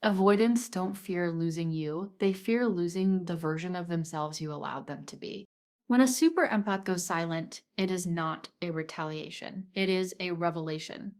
Avoidants don't fear losing you, they fear losing the version of themselves you allowed them to be. When a super empath goes silent, it is not a retaliation, it is a revelation.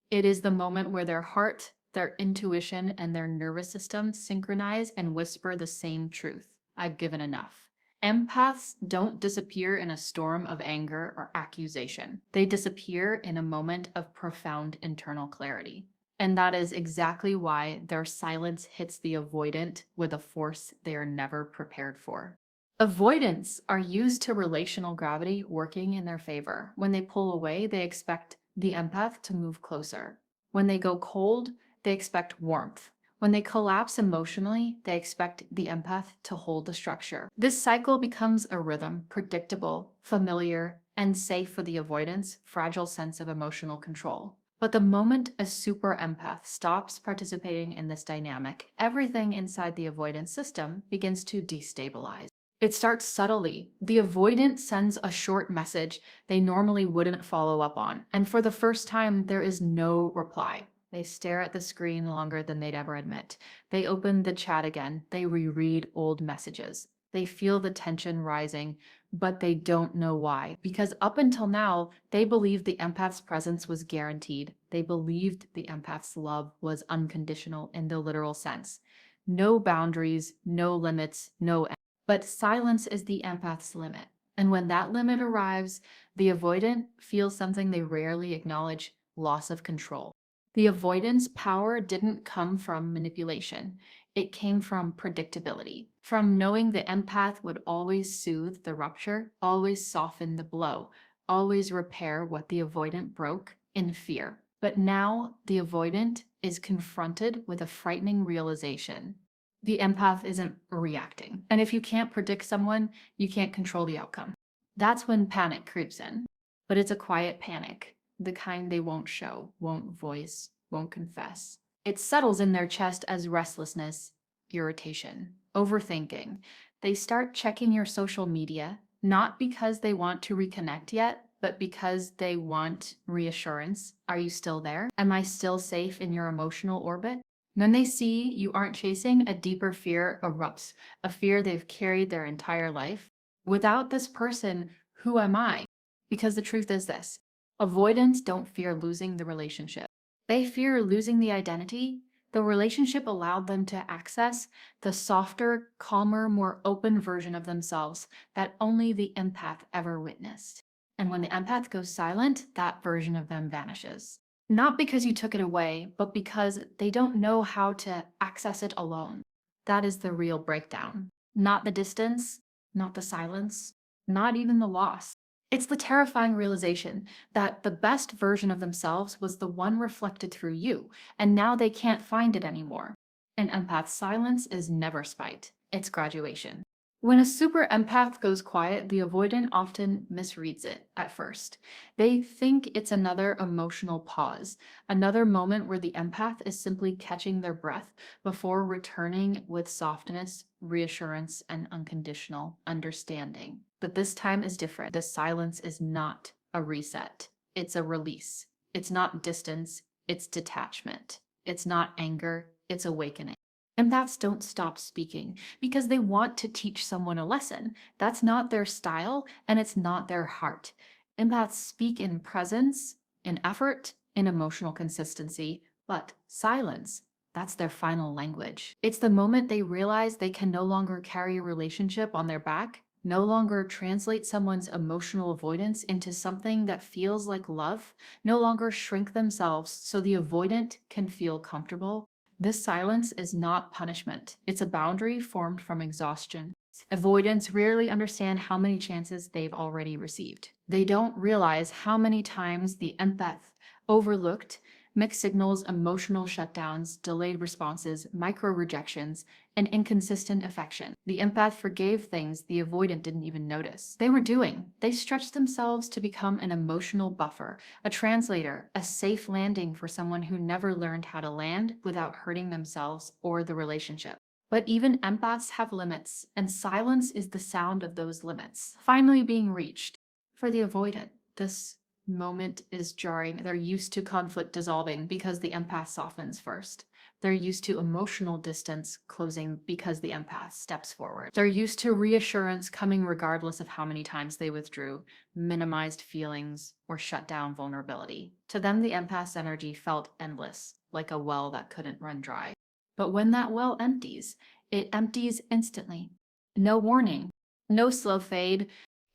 It is the moment where their heart, their intuition, and their nervous system synchronize and whisper the same truth: I've given enough. Empaths don't disappear in a storm of anger or accusation. They disappear in a moment of profound internal clarity. And that is exactly why their silence hits the avoidant with a force they are never prepared for. Avoidants are used to relational gravity working in their favor. When they pull away, they expect the empath to move closer. When they go cold, they expect warmth. When they collapse emotionally, they expect the empath to hold the structure. This cycle becomes a rhythm, predictable, familiar, and safe for the avoidant's fragile sense of emotional control. But the moment a super empath stops participating in this dynamic, everything inside the avoidance system begins to destabilize. It starts subtly. The avoidant sends a short message they normally wouldn't follow up on, and for the first time, there is no reply. They stare at the screen longer than they'd ever admit. They open the chat again. They reread old messages. They feel the tension rising, but they don't know why. Because up until now, they believed the empath's presence was guaranteed. They believed the empath's love was unconditional in the literal sense. No boundaries, no limits, no. But silence is the empath's limit. And when that limit arrives, the avoidant feels something they rarely acknowledge: loss of control. The avoidance power didn't come from manipulation. It came from predictability, from knowing the empath would always soothe the rupture, always soften the blow, always repair what the avoidant broke in fear. But now the avoidant is confronted with a frightening realization: the empath isn't reacting. And if you can't predict someone, you can't control the outcome. That's when panic creeps in. But it's a quiet panic, the kind they won't show, won't voice, won't confess. It settles in their chest as restlessness, irritation, overthinking. They start checking your social media, not because they want to reconnect yet, but because they want reassurance. Are you still there? Am I still safe in your emotional orbit? When they see you aren't chasing, a deeper fear erupts, a fear they've carried their entire life. Without this person, who am I? Because the truth is this: avoidants don't fear losing the relationship. They fear losing the identity the relationship allowed them to access, the softer, calmer, more open version of themselves that only the empath ever witnessed. And when the empath goes silent, that version of them vanishes. Not because you took it away, but because they don't know how to access it alone. That is the real breakdown. Not the distance, not the silence, not even the loss. It's the terrifying realization that the best version of themselves was the one reflected through you, and now they can't find it anymore. An empath's silence is never spite, it's graduation. When a super empath goes quiet, the avoidant often misreads it at first. They think it's another emotional pause, another moment where the empath is simply catching their breath before returning with softness, reassurance, and unconditional understanding. But this time is different. The silence is not a reset, it's a release. It's not distance, it's detachment. It's not anger, it's awakening. Empaths don't stop speaking because they want to teach someone a lesson. That's not their style, and it's not their heart. Empaths speak in presence, in effort, in emotional consistency, but silence, that's their final language. It's the moment they realize they can no longer carry a relationship on their back, no longer translate someone's emotional avoidance into something that feels like love, no longer shrink themselves so the avoidant can feel comfortable. This silence is not punishment. It's a boundary formed from exhaustion. Avoidants rarely understand how many chances they've already received. They don't realize how many times the empath overlooked mixed signals, emotional shutdowns, delayed responses, micro rejections, and inconsistent affection. The empath forgave things the avoidant didn't even notice they were doing. They stretched themselves to become an emotional buffer, a translator, a safe landing for someone who never learned how to land without hurting themselves or the relationship. But even empaths have limits, and silence is the sound of those limits finally being reached. For the avoidant, this moment is jarring. They're used to conflict dissolving because the empath softens first. They're used to emotional distance closing because the empath steps forward. They're used to reassurance coming regardless of how many times they withdrew, minimized feelings, or shut down vulnerability. To them, the empath's energy felt endless, like a well that couldn't run dry. But when that well empties, it empties instantly. No warning, no slow fade.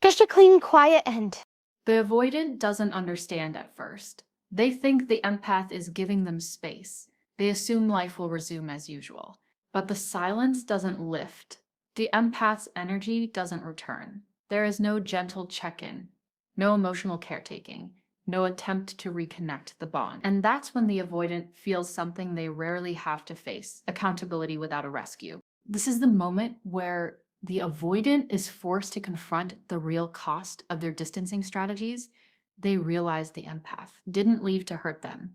Just a clean, quiet end. The avoidant doesn't understand at first. They think the empath is giving them space. They assume life will resume as usual. But the silence doesn't lift. The empath's energy doesn't return. There is no gentle check-in, no emotional caretaking, no attempt to reconnect the bond. And that's when the avoidant feels something they rarely have to face: accountability without a rescue. This is the moment where the avoidant is forced to confront the real cost of their distancing strategies. They realize the empath didn't leave to hurt them.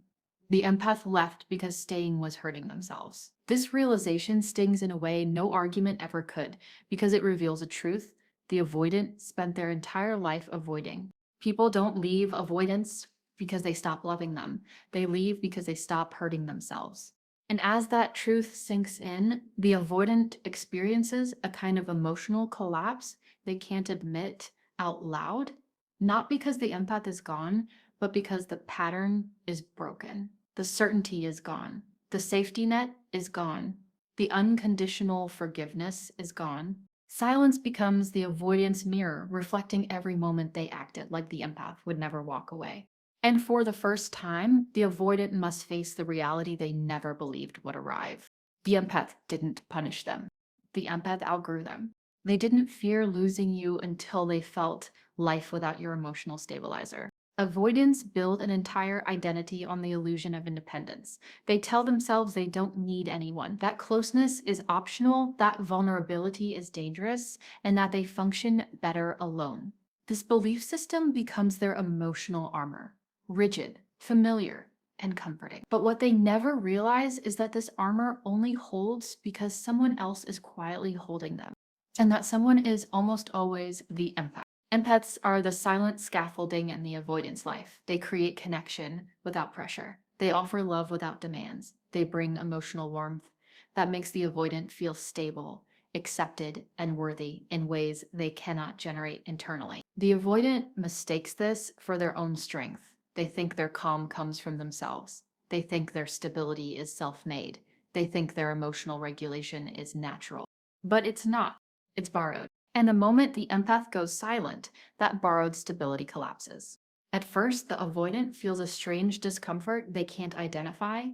The empath left because staying was hurting themselves. This realization stings in a way no argument ever could, because it reveals a truth the avoidant spent their entire life avoiding. People don't leave avoidance because they stop loving them. They leave because they stop hurting themselves. And as that truth sinks in, the avoidant experiences a kind of emotional collapse they can't admit out loud, not because the empath is gone, but because the pattern is broken. The certainty is gone. The safety net is gone. The unconditional forgiveness is gone. Silence becomes the avoidance mirror, reflecting every moment they acted like the empath would never walk away. And for the first time, the avoidant must face the reality they never believed would arrive. The empath didn't punish them. The empath outgrew them. They didn't fear losing you until they felt life without your emotional stabilizer. Avoidants build an entire identity on the illusion of independence. They tell themselves they don't need anyone, that closeness is optional, that vulnerability is dangerous, and that they function better alone. This belief system becomes their emotional armor, rigid, familiar, and comforting. But what they never realize is that this armor only holds because someone else is quietly holding them, and that someone is almost always the empath. Empaths are the silent scaffolding in the avoidance life. They create connection without pressure. They offer love without demands. They bring emotional warmth that makes the avoidant feel stable, accepted, and worthy in ways they cannot generate internally. The avoidant mistakes this for their own strength. They think their calm comes from themselves. They think their stability is self-made. They think their emotional regulation is natural. But it's not. It's borrowed. And the moment the empath goes silent, that borrowed stability collapses. At first, the avoidant feels a strange discomfort they can't identify,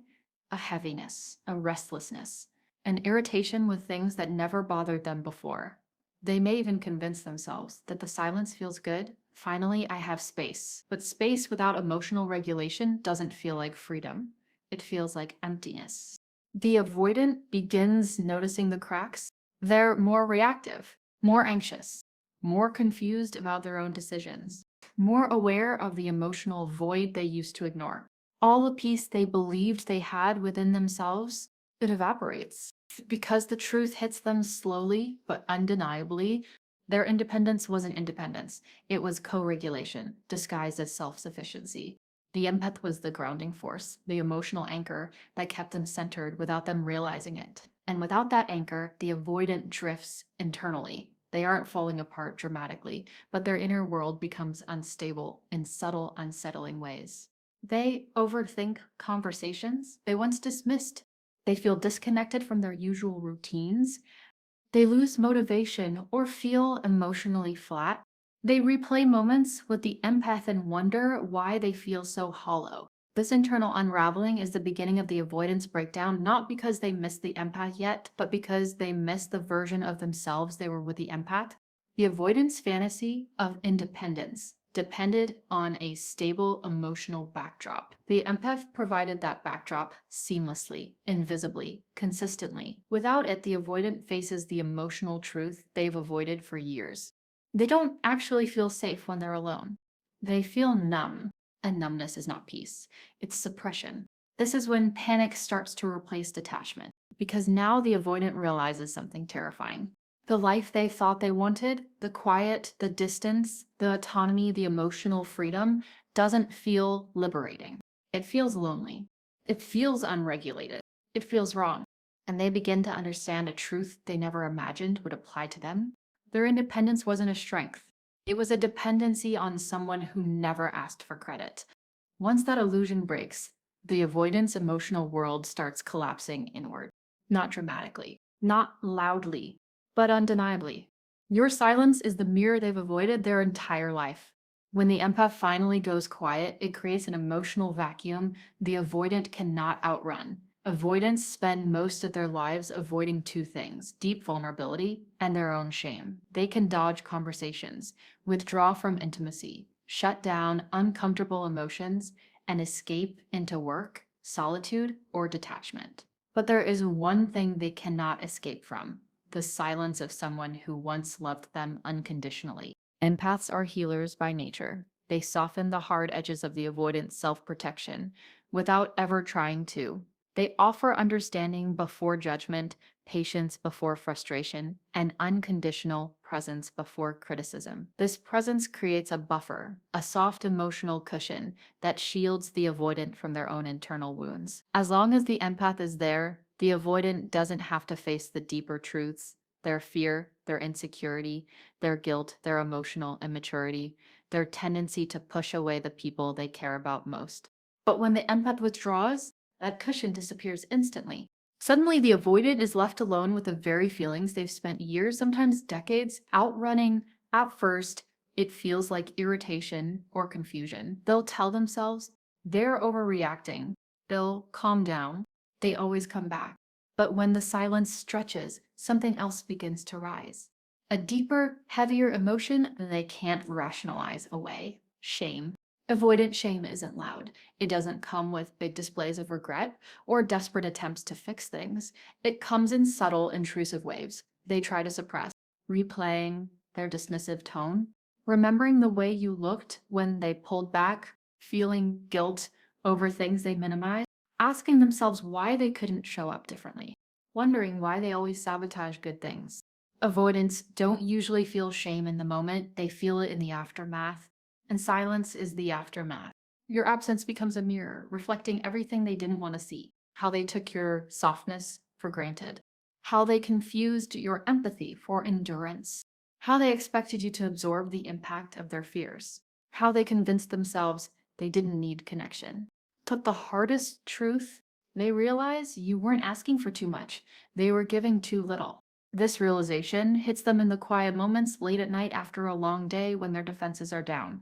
a heaviness, a restlessness, an irritation with things that never bothered them before. They may even convince themselves that the silence feels good. Finally, I have space. But space without emotional regulation doesn't feel like freedom. It feels like emptiness. The avoidant begins noticing the cracks. They're more reactive, more anxious, more confused about their own decisions, more aware of the emotional void they used to ignore. All the peace they believed they had within themselves, it evaporates. Because the truth hits them slowly but undeniably, their independence wasn't independence. It was co-regulation, disguised as self-sufficiency. The empath was the grounding force, the emotional anchor that kept them centered without them realizing it. And without that anchor, the avoidant drifts internally. They aren't falling apart dramatically, but their inner world becomes unstable in subtle, unsettling ways. They overthink conversations they once dismissed. They feel disconnected from their usual routines. They lose motivation or feel emotionally flat. They replay moments with the empath and wonder why they feel so hollow. This internal unraveling is the beginning of the avoidance breakdown, not because they miss the empath yet, but because they miss the version of themselves they were with the empath. The avoidance fantasy of independence depended on a stable emotional backdrop. The empath provided that backdrop seamlessly, invisibly, consistently. Without it, the avoidant faces the emotional truth they've avoided for years. They don't actually feel safe when they're alone. They feel numb, and numbness is not peace, it's suppression. This is when panic starts to replace detachment, because now the avoidant realizes something terrifying. The life they thought they wanted, the quiet, the distance, the autonomy, the emotional freedom, doesn't feel liberating. It feels lonely. It feels unregulated. It feels wrong. And they begin to understand a truth they never imagined would apply to them. Their independence wasn't a strength, it was a dependency on someone who never asked for credit. Once that illusion breaks, the avoidance emotional world starts collapsing inward. Not dramatically, not loudly, but undeniably. Your silence is the mirror they've avoided their entire life. When the empath finally goes quiet, it creates an emotional vacuum the avoidant cannot outrun. Avoidants spend most of their lives avoiding two things: deep vulnerability and their own shame. They can dodge conversations, withdraw from intimacy, shut down uncomfortable emotions, and escape into work, solitude, or detachment. But there is one thing they cannot escape from: the silence of someone who once loved them unconditionally. Empaths are healers by nature. They soften the hard edges of the avoidant self protection without ever trying to. They offer understanding before judgment, patience before frustration, and unconditional presence before criticism. This presence creates a buffer, a soft emotional cushion that shields the avoidant from their own internal wounds. As long as the empath is there, the avoidant doesn't have to face the deeper truths: their fear, their insecurity, their guilt, their emotional immaturity, their tendency to push away the people they care about most. But when the empath withdraws, that cushion disappears instantly. Suddenly, the avoidant is left alone with the very feelings they've spent years, sometimes decades, outrunning. At first, it feels like irritation or confusion. They'll tell themselves they're overreacting. They'll calm down. They always come back. But when the silence stretches, something else begins to rise. A deeper, heavier emotion they can't rationalize away: shame. Avoidant shame isn't loud. It doesn't come with big displays of regret or desperate attempts to fix things. It comes in subtle, intrusive waves they try to suppress, replaying their dismissive tone, remembering the way you looked when they pulled back, feeling guilt over things they minimized, asking themselves why they couldn't show up differently, wondering why they always sabotage good things. Avoidants don't usually feel shame in the moment, they feel it in the aftermath, and silence is the aftermath. Your absence becomes a mirror, reflecting everything they didn't want to see: how they took your softness for granted, how they confused your empathy for endurance, how they expected you to absorb the impact of their fears, how they convinced themselves they didn't need connection. But the hardest truth, they realize you weren't asking for too much, they were giving too little. This realization hits them in the quiet moments late at night after a long day when their defenses are down.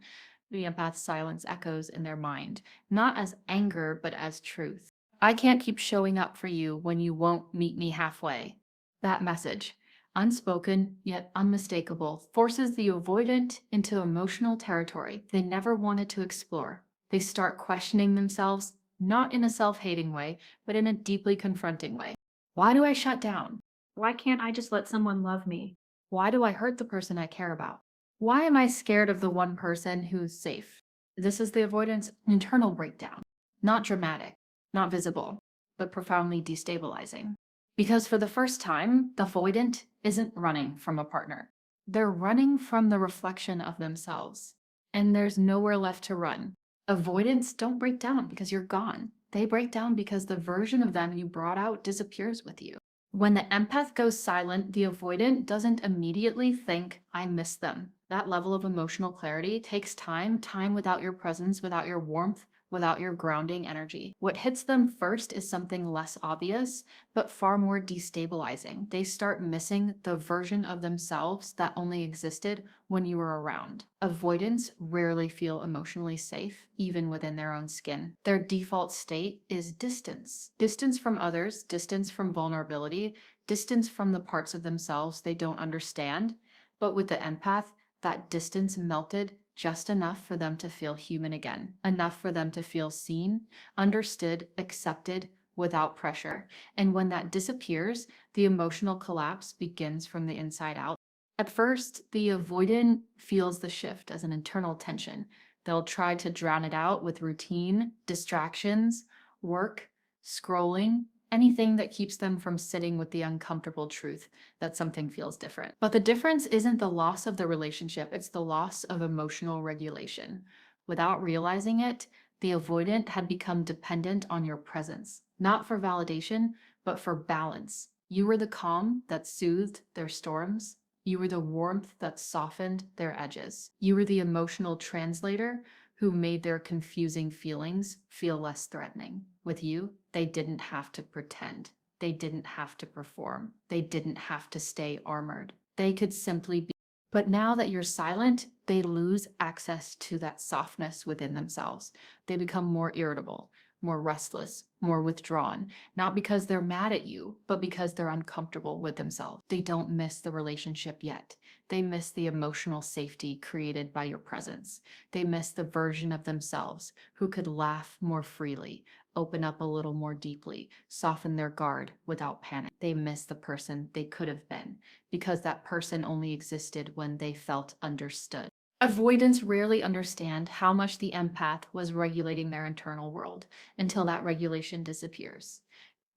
The empath's silence echoes in their mind, not as anger, but as truth. I can't keep showing up for you when you won't meet me halfway. That message, unspoken yet unmistakable, forces the avoidant into emotional territory they never wanted to explore. They start questioning themselves, not in a self hating way, but in a deeply confronting way. Why do I shut down? Why can't I just let someone love me? Why do I hurt the person I care about? Why am I scared of the one person who's safe? This is the avoidance internal breakdown. Not dramatic, not visible, but profoundly destabilizing. Because for the first time, the avoidant isn't running from a partner. They're running from the reflection of themselves. And there's nowhere left to run. Avoidants don't break down because you're gone. They break down because the version of them you brought out disappears with you. When the empath goes silent, the avoidant doesn't immediately think, I miss them. That level of emotional clarity takes time, time without your presence, without your warmth, without your grounding energy. What hits them first is something less obvious, but far more destabilizing. They start missing the version of themselves that only existed when you were around. Avoidants rarely feel emotionally safe, even within their own skin. Their default state is distance: distance from others, distance from vulnerability, distance from the parts of themselves they don't understand. But with the empath, that distance melted just enough for them to feel human again, enough for them to feel seen, understood, accepted, without pressure. And when that disappears, the emotional collapse begins from the inside out. At first, the avoidant feels the shift as an internal tension. They'll try to drown it out with routine, distractions, work, scrolling, anything that keeps them from sitting with the uncomfortable truth that something feels different. But the difference isn't the loss of the relationship, it's the loss of emotional regulation. Without realizing it, the avoidant had become dependent on your presence, not for validation, but for balance. You were the calm that soothed their storms. You were the warmth that softened their edges. You were the emotional translator who made their confusing feelings feel less threatening. With you, they didn't have to pretend. They didn't have to perform. They didn't have to stay armored. They could simply be. But now that you're silent, they lose access to that softness within themselves. They become more irritable, more restless, more withdrawn, not because they're mad at you, but because they're uncomfortable with themselves. They don't miss the relationship yet. They miss the emotional safety created by your presence. They miss the version of themselves who could laugh more freely, open up a little more deeply, soften their guard without panic. They miss the person they could have been because that person only existed when they felt understood. Avoidants rarely understand how much the empath was regulating their internal world until that regulation disappears.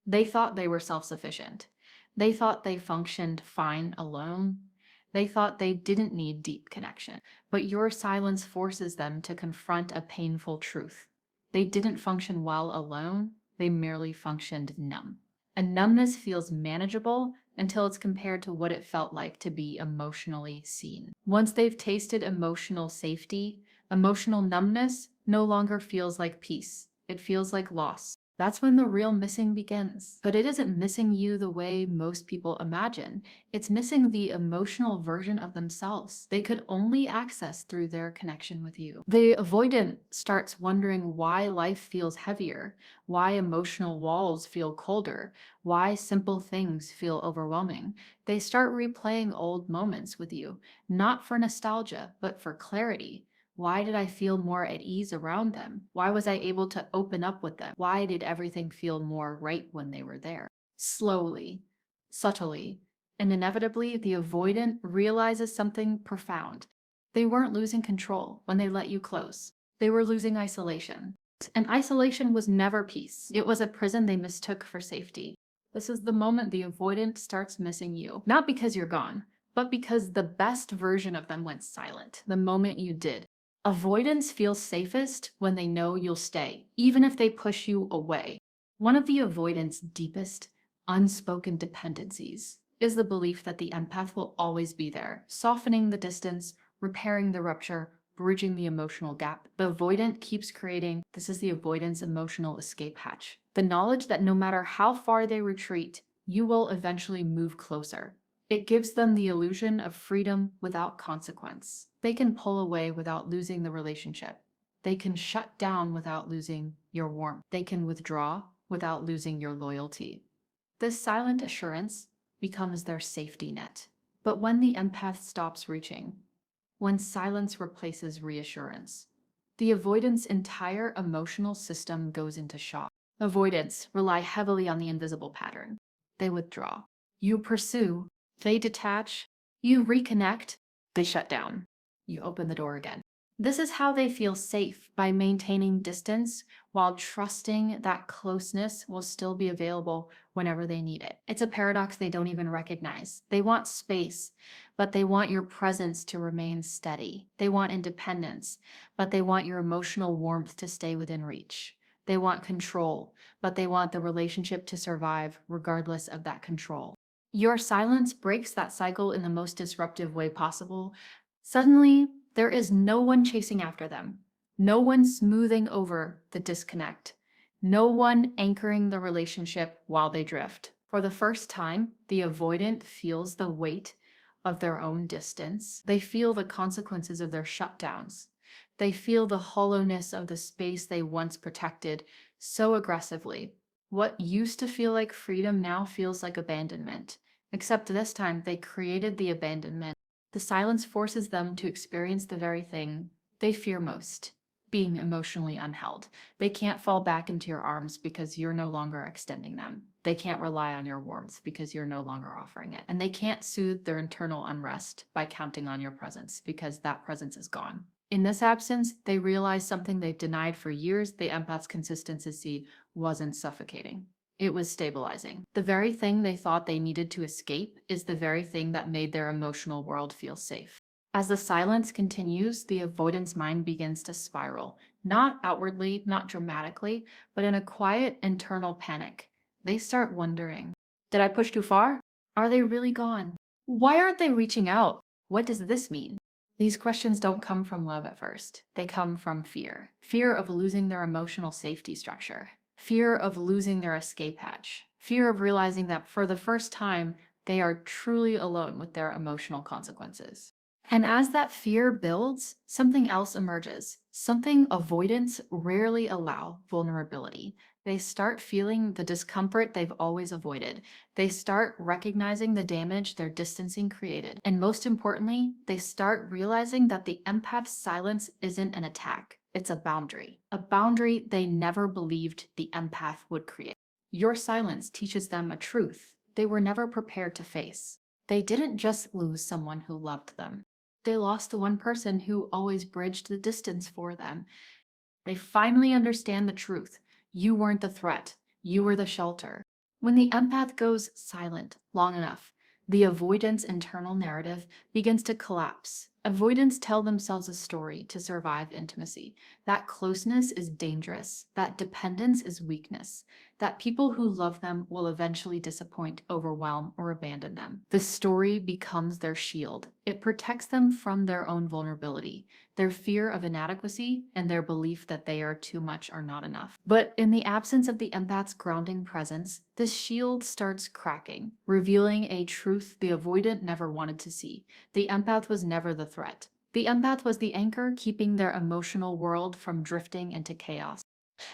They thought they were self-sufficient. They thought they functioned fine alone. They thought they didn't need deep connection. But your silence forces them to confront a painful truth. They didn't function well alone. They merely functioned numb. And numbness feels manageable until it's compared to what it felt like to be emotionally seen. Once they've tasted emotional safety, emotional numbness no longer feels like peace. It feels like loss. That's when the real missing begins. But it isn't missing you the way most people imagine. It's missing the emotional version of themselves they could only access through their connection with you. The avoidant starts wondering why life feels heavier, why emotional walls feel colder, why simple things feel overwhelming. They start replaying old moments with you, not for nostalgia, but for clarity. Why did I feel more at ease around them? Why was I able to open up with them? Why did everything feel more right when they were there? Slowly, subtly, and inevitably, the avoidant realizes something profound. They weren't losing control when they let you close. They were losing isolation. And isolation was never peace. It was a prison they mistook for safety. This is the moment the avoidant starts missing you. Not because you're gone, but because the best version of them went silent the moment you did. Avoidants feel safest when they know you'll stay, even if they push you away. One of the avoidant's deepest, unspoken dependencies is the belief that the empath will always be there, softening the distance, repairing the rupture, bridging the emotional gap. The avoidant keeps creating, this is the avoidant's emotional escape hatch. The knowledge that no matter how far they retreat, you will eventually move closer. It gives them the illusion of freedom without consequence. They can pull away without losing the relationship. They can shut down without losing your warmth. They can withdraw without losing your loyalty. This silent assurance becomes their safety net. But when the empath stops reaching, when silence replaces reassurance, the avoidant's entire emotional system goes into shock. Avoidants rely heavily on the invisible pattern. They withdraw. You pursue. They detach. You reconnect. They shut down. You open the door again. This is how they feel safe, by maintaining distance while trusting that closeness will still be available whenever they need it. It's a paradox they don't even recognize. They want space, but they want your presence to remain steady. They want independence, but they want your emotional warmth to stay within reach. They want control, but they want the relationship to survive regardless of that control. Your silence breaks that cycle in the most disruptive way possible. Suddenly, there is no one chasing after them, no one smoothing over the disconnect, no one anchoring the relationship while they drift. For the first time, the avoidant feels the weight of their own distance. They feel the consequences of their shutdowns. They feel the hollowness of the space they once protected so aggressively. What used to feel like freedom now feels like abandonment. Except this time, they created the abandonment. The silence forces them to experience the very thing they fear most, being emotionally unheld. They can't fall back into your arms because you're no longer extending them. They can't rely on your warmth because you're no longer offering it. And they can't soothe their internal unrest by counting on your presence because that presence is gone. In this absence, they realize something they've denied for years: the empath's consistency wasn't suffocating. It was stabilizing. The very thing they thought they needed to escape is the very thing that made their emotional world feel safe. As the silence continues, the avoidance mind begins to spiral, Not outwardly, not dramatically, but in a quiet internal panic. They start wondering, did I push too far? Are they really gone? Why aren't they reaching out? What does this mean? These questions don't come from love at first. They come from fear. Fear of losing their emotional safety structure. Fear of losing their escape hatch. Fear of realizing that for the first time, they are truly alone with their emotional consequences. And as that fear builds, something else emerges. Something avoidants rarely allow: vulnerability. They start feeling the discomfort they've always avoided. They start recognizing the damage their distancing created. And most importantly, they start realizing that the empath's silence isn't an attack, it's a boundary. A boundary they never believed the empath would create. Your silence teaches them a truth they were never prepared to face. They didn't just lose someone who loved them. They lost the one person who always bridged the distance for them. They finally understand the truth. You weren't the threat. You were the shelter. When the empath goes silent long enough, the avoidance internal narrative begins to collapse. Avoidants tell themselves a story to survive intimacy. That closeness is dangerous. That dependence is weakness. That people who love them will eventually disappoint, overwhelm, or abandon them. The story becomes their shield. It protects them from their own vulnerability, their fear of inadequacy, and their belief that they are too much or not enough. But in the absence of the empath's grounding presence, this shield starts cracking, revealing a truth the avoidant never wanted to see. The empath was never the threat. The empath was the anchor keeping their emotional world from drifting into chaos.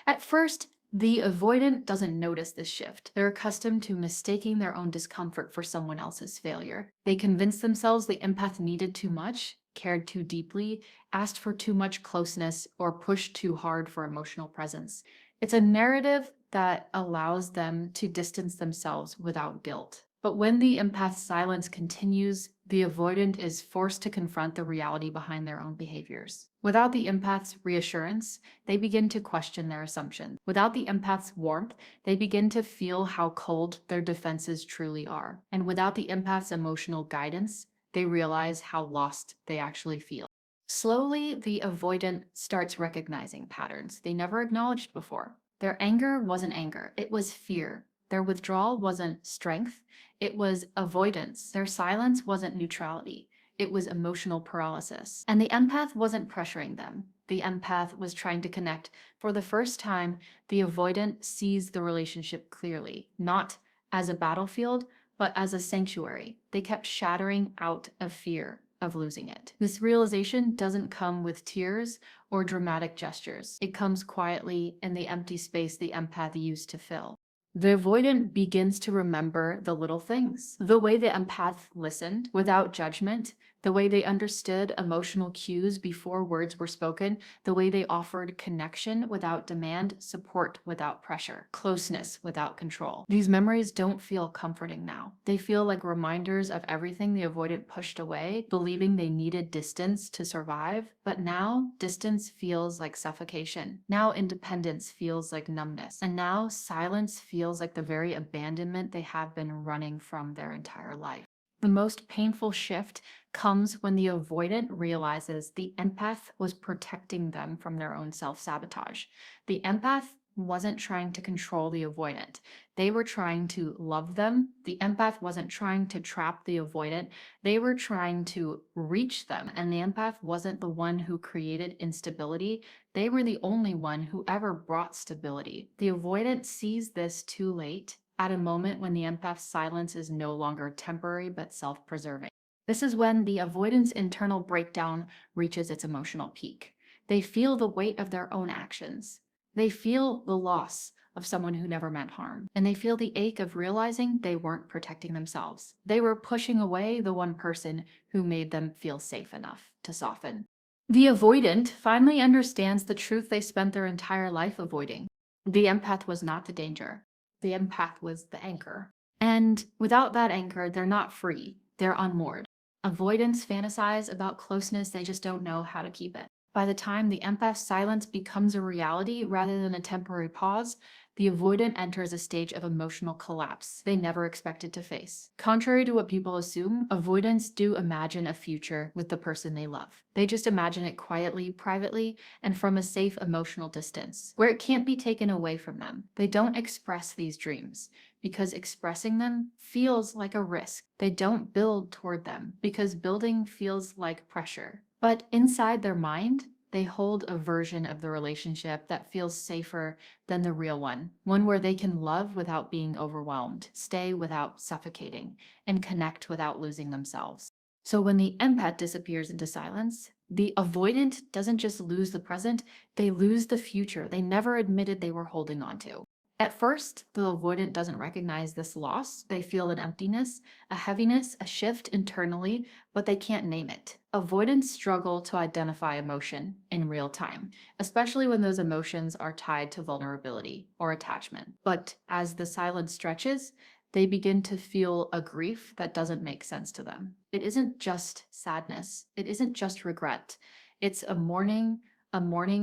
At first, the avoidant doesn't notice this shift. They're accustomed to mistaking their own discomfort for someone else's failure. They convince themselves the empath needed too much, cared too deeply, asked for too much closeness, or pushed too hard for emotional presence. It's a narrative that allows them to distance themselves without guilt. But when the empath's silence continues, the avoidant is forced to confront the reality behind their own behaviors. Without the empath's reassurance, they begin to question their assumptions. Without the empath's warmth, they begin to feel how cold their defenses truly are. And without the empath's emotional guidance, they realize how lost they actually feel. Slowly, the avoidant starts recognizing patterns they never acknowledged before. Their anger wasn't anger, it was fear. Their withdrawal wasn't strength, it was avoidance. Their silence wasn't neutrality, it was emotional paralysis. And the empath wasn't pressuring them. The empath was trying to connect. For the first time, the avoidant sees the relationship clearly, not as a battlefield, but as a sanctuary. They kept shattering out of fear of losing it. This realization doesn't come with tears or dramatic gestures. It comes quietly in the empty space the empath used to fill. The avoidant begins to remember the little things. The way the empath listened without judgment, the way they understood emotional cues before words were spoken, the way they offered connection without demand, support without pressure, closeness without control. These memories don't feel comforting now. They feel like reminders of everything the avoidant pushed away, believing they needed distance to survive. But now, distance feels like suffocation. Now, independence feels like numbness. And now, silence feels like the very abandonment they have been running from their entire life. The most painful shift comes when the avoidant realizes the empath was protecting them from their own self-sabotage. The empath wasn't trying to control the avoidant. They were trying to love them. The empath wasn't trying to trap the avoidant. They were trying to reach them. And the empath wasn't the one who created instability. They were the only one who ever brought stability. The avoidant sees this too late, at a moment when the empath's silence is no longer temporary but self-preserving. This is when the avoidance internal breakdown reaches its emotional peak. They feel the weight of their own actions. They feel the loss of someone who never meant harm. And they feel the ache of realizing they weren't protecting themselves. They were pushing away the one person who made them feel safe enough to soften. The avoidant finally understands the truth they spent their entire life avoiding. The empath was not the danger. The empath was the anchor. And without that anchor, they're not free. They're unmoored. Avoidants fantasize about closeness, they just don't know how to keep it. By the time the empath's silence becomes a reality rather than a temporary pause, the avoidant enters a stage of emotional collapse they never expected to face. Contrary to what people assume, avoidants do imagine a future with the person they love. They just imagine it quietly, privately, and from a safe emotional distance, where it can't be taken away from them. They don't express these dreams because expressing them feels like a risk. They don't build toward them because building feels like pressure. But inside their mind, they hold a version of the relationship that feels safer than the real one where they can love without being overwhelmed, stay without suffocating, and connect without losing themselves. So when the empath disappears into silence, the avoidant doesn't just lose the present, they lose the future they never admitted they were holding on to. At first, the avoidant doesn't recognize this loss. They feel an emptiness, a heaviness, a shift internally, but they can't name it. Avoidants struggle to identify emotion in real time, especially when those emotions are tied to vulnerability or attachment. But as the silence stretches, they begin to feel a grief that doesn't make sense to them. It isn't just sadness, it isn't just regret. It's a mourning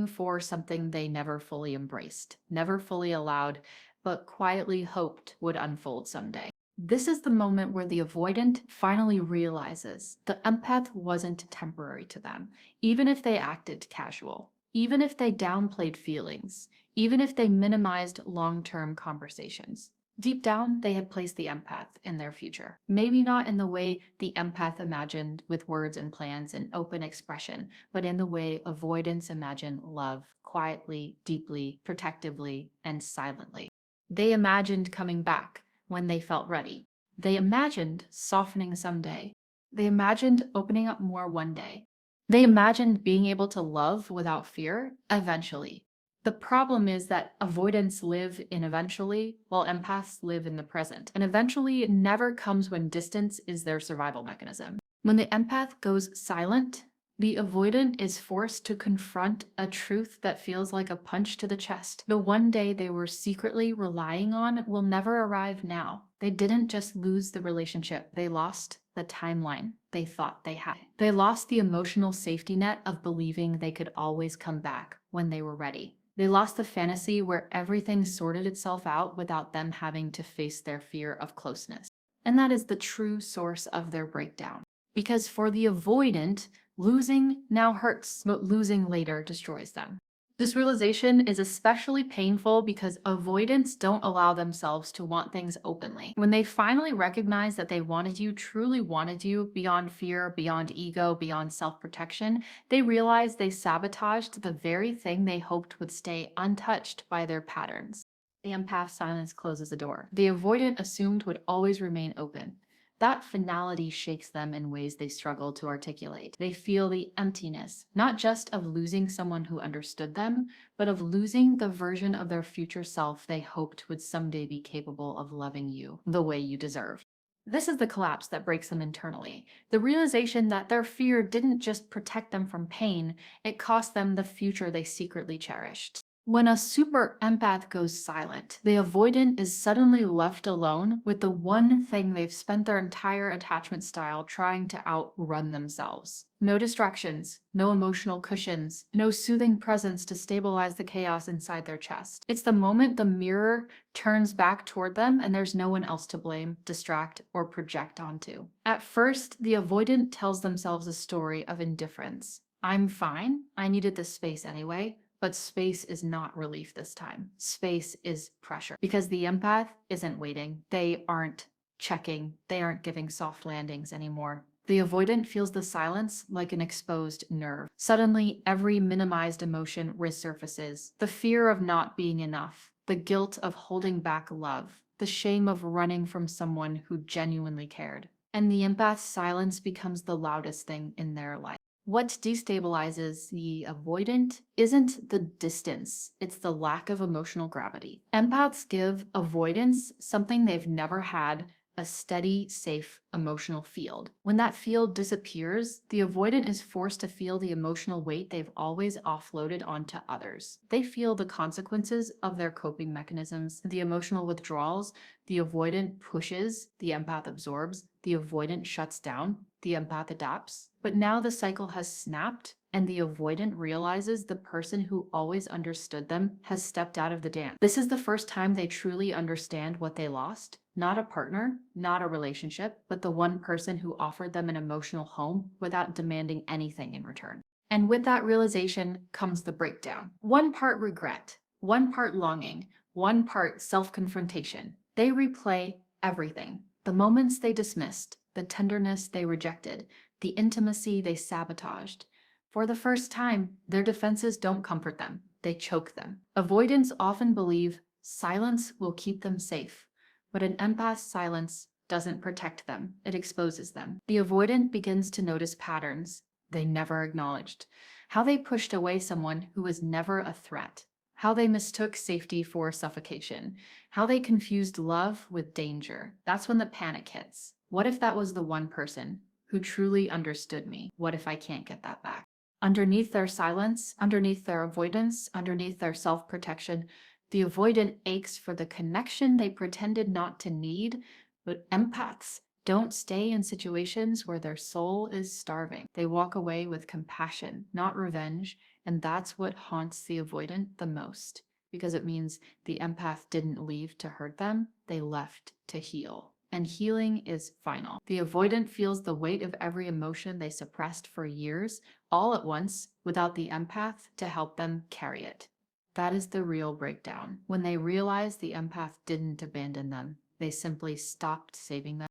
for something they never fully embraced, never fully allowed, but quietly hoped would unfold someday. This is the moment where the avoidant finally realizes the empath wasn't temporary to them, even if they acted casual, even if they downplayed feelings, even if they minimized long-term conversations. Deep down, they had placed the empath in their future. Maybe not in the way the empath imagined with words and plans and open expression, but in the way avoidants imagine love, quietly, deeply, protectively, and silently. They imagined coming back when they felt ready. They imagined softening someday. They imagined opening up more one day. They imagined being able to love without fear eventually. The problem is that avoidants live in eventually, while empaths live in the present. And eventually never comes when distance is their survival mechanism. When the empath goes silent, the avoidant is forced to confront a truth that feels like a punch to the chest. The one day they were secretly relying on will never arrive now. They didn't just lose the relationship, they lost the timeline they thought they had. They lost the emotional safety net of believing they could always come back when they were ready. They lost the fantasy where everything sorted itself out without them having to face their fear of closeness. And that is the true source of their breakdown. Because for the avoidant, losing now hurts, but losing later destroys them. This realization is especially painful because avoidants don't allow themselves to want things openly. When they finally recognize that they wanted you, truly wanted you, beyond fear, beyond ego, beyond self-protection, they realize they sabotaged the very thing they hoped would stay untouched by their patterns. The empath silence closes the door. The avoidant assumed would always remain open. That finality shakes them in ways they struggle to articulate. They feel the emptiness, not just of losing someone who understood them, but of losing the version of their future self they hoped would someday be capable of loving you the way you deserve. This is the collapse that breaks them internally. The realization that their fear didn't just protect them from pain, it cost them the future they secretly cherished. When a super empath goes silent, the avoidant is suddenly left alone with the one thing they've spent their entire attachment style trying to outrun themselves. No distractions, no emotional cushions, no soothing presence to stabilize the chaos inside their chest. It's the moment the mirror turns back toward them and there's no one else to blame, distract, or project onto. At first, the avoidant tells themselves a story of indifference. I'm fine. I needed this space anyway. But space is not relief this time. Space is pressure. Because the empath isn't waiting. They aren't checking. They aren't giving soft landings anymore. The avoidant feels the silence like an exposed nerve. Suddenly, every minimized emotion resurfaces. The fear of not being enough. The guilt of holding back love. The shame of running from someone who genuinely cared. And the empath's silence becomes the loudest thing in their life. What destabilizes the avoidant isn't the distance, it's the lack of emotional gravity. Empaths give avoidance something they've never had: a steady, safe emotional field. When that field disappears, the avoidant is forced to feel the emotional weight they've always offloaded onto others. They feel the consequences of their coping mechanisms, the emotional withdrawals. The avoidant pushes, the empath absorbs, the avoidant shuts down, the empath adapts. But now the cycle has snapped, and the avoidant realizes the person who always understood them has stepped out of the dance. This is the first time they truly understand what they lost. Not a partner, not a relationship, but the one person who offered them an emotional home without demanding anything in return. And with that realization comes the breakdown. One part regret, one part longing, one part self-confrontation. They replay everything. The moments they dismissed, the tenderness they rejected, the intimacy they sabotaged. For the first time, their defenses don't comfort them, they choke them. Avoidants often believe silence will keep them safe, but an empath's silence doesn't protect them, it exposes them. The avoidant begins to notice patterns they never acknowledged, how they pushed away someone who was never a threat, how they mistook safety for suffocation, how they confused love with danger. That's when the panic hits. What if that was the one person who truly understood me? What if I can't get that back? Underneath their silence, underneath their avoidance, underneath their self-protection, the avoidant aches for the connection they pretended not to need. But empaths don't stay in situations where their soul is starving. They walk away with compassion, not revenge, and that's what haunts the avoidant the most, because it means the empath didn't leave to hurt them, they left to heal. And healing is final. The avoidant feels the weight of every emotion they suppressed for years, all at once, without the empath to help them carry it. That is the real breakdown. When they realize the empath didn't abandon them, they simply stopped saving them.